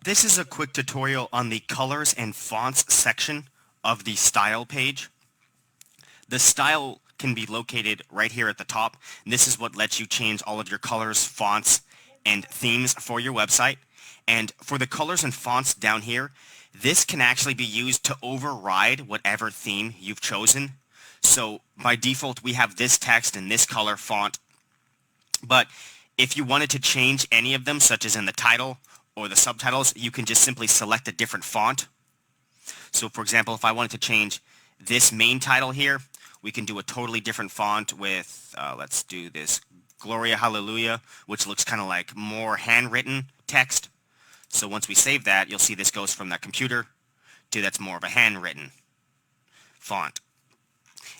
This is a quick tutorial on the colors and fonts section of the style page. The style can be located right here at the top. This is what lets you change all of your colors, fonts, and themes for your website. And for the colors and fonts down here, this can actually be used to override whatever theme you've chosen. So by default, we have this text and this color font. But if you wanted to change any of them, such as in the title or the subtitles, you can just simply select a different font. So for example, if I wanted to change this main title here, we can do a totally different font with, let's do this, Gloria Hallelujah, which looks kind of like more handwritten text. So once we save that, you'll see this goes from that computer to that's more of a handwritten font.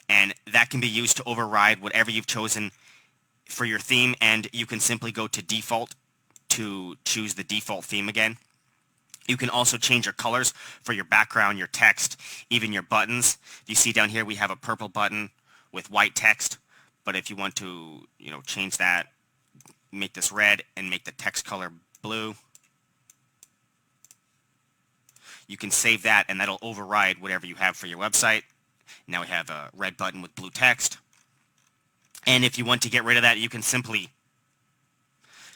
And that can be used to override whatever you've chosen for your theme, and you can simply go to default to choose the default theme again. You can also change your colors for your background, your text, even your buttons. You see down here we have a purple button with white text, but if you want to, change that, make this red and make the text color blue, you can save that and that'll override whatever you have for your website. Now we have a red button with blue text. And if you want to get rid of that, you can simply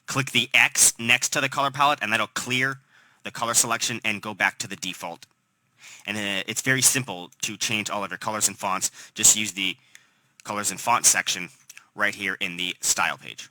click the X next to the color palette and that'll clear the color selection and go back to the default. And it's very simple to change all of your colors and fonts. Just use the colors and fonts section right here in the style page.